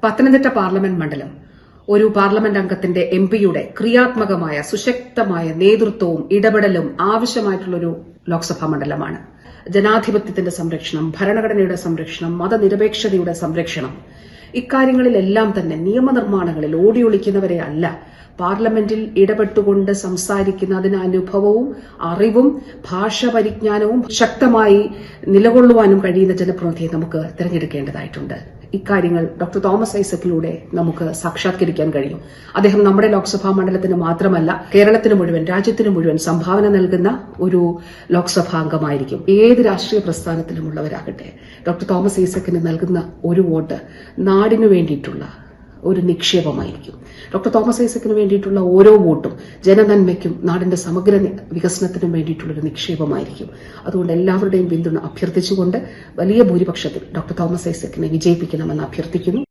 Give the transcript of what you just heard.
Pathanamthitta parliament മണ്ഡലം ഒരു parliament അംഗത്തിന്റെ എംപിയുടെ ക്രിയാത്മകമായ സുശക്തമായ നേതൃത്വവും ഇടപെടലും ആവശ്യമായിട്ടുള്ളൊരു ലോക്സഭാ മണ്ഡലമാണ്. ജനാധിപത്യത്തിന്റെ സംരക്ഷണം, ഭരണഘടനയുടെ സംരക്ഷണം, മതനിരപേക്ഷതയുടെ സംരക്ഷണം, ഇക്കാര്യങ്ങളിലെല്ലാം തന്നെ നിയമനിർമ്മാണങ്ങളിൽ ഓടിയൊളിക്കുന്നവരെ അല്ല, പാർലമെന്റിൽ ഇടപെട്ടുകൊണ്ട് സംസാരിക്കുന്ന അതിന് അനുഭവവും അറിവും ഭാഷ പരിജ്ഞാനവും ശക്തമായി നിലകൊള്ളുവാനും കഴിയുന്ന ജനപ്രതിനിധിയെ നമുക്ക് തിരഞ്ഞെടുക്കേണ്ടതായിട്ടുണ്ട്. ഇക്കാര്യങ്ങൾ ഡോക്ടർ തോമസ് ഐസക്കിലൂടെ നമുക്ക് സാക്ഷാത്കരിക്കാൻ കഴിയും. അദ്ദേഹം നമ്മുടെ ലോക്സഭാ മണ്ഡലത്തിന് മാത്രമല്ല, കേരളത്തിന് മുഴുവൻ, രാജ്യത്തിന് മുഴുവൻ സംഭാവന നൽകുന്ന ഒരു ലോക്സഭാ അംഗമായിരിക്കും. ഏത് രാഷ്ട്രീയ പ്രസ്ഥാനത്തിലുമുള്ളവരാകട്ടെ, ഡോക്ടർ തോമസ് ഐസക്കിന് നൽകുന്ന ഒരു വോട്ട് നാടിനു വേണ്ടിയിട്ടുള്ള ഒരു നിക്ഷേപമായിരിക്കും. ഡോക്ടർ തോമസ് ഐസക്കിന് വേണ്ടിയിട്ടുള്ള ഓരോ വോട്ടും ജനനന്മയ്ക്കും നാടിന്റെ സമഗ്ര വികസനത്തിനും വേണ്ടിയിട്ടുള്ള ഒരു നിക്ഷേപമായിരിക്കും. അതുകൊണ്ട് എല്ലാവരുടെയും പിന്തുണ അഭ്യർത്ഥിച്ചുകൊണ്ട് വലിയ ഭൂരിപക്ഷത്തിൽ ഡോക്ടർ തോമസ് ഐസക്കിനെ വിജയിപ്പിക്കണമെന്ന് അഭ്യർത്ഥിക്കുന്നു.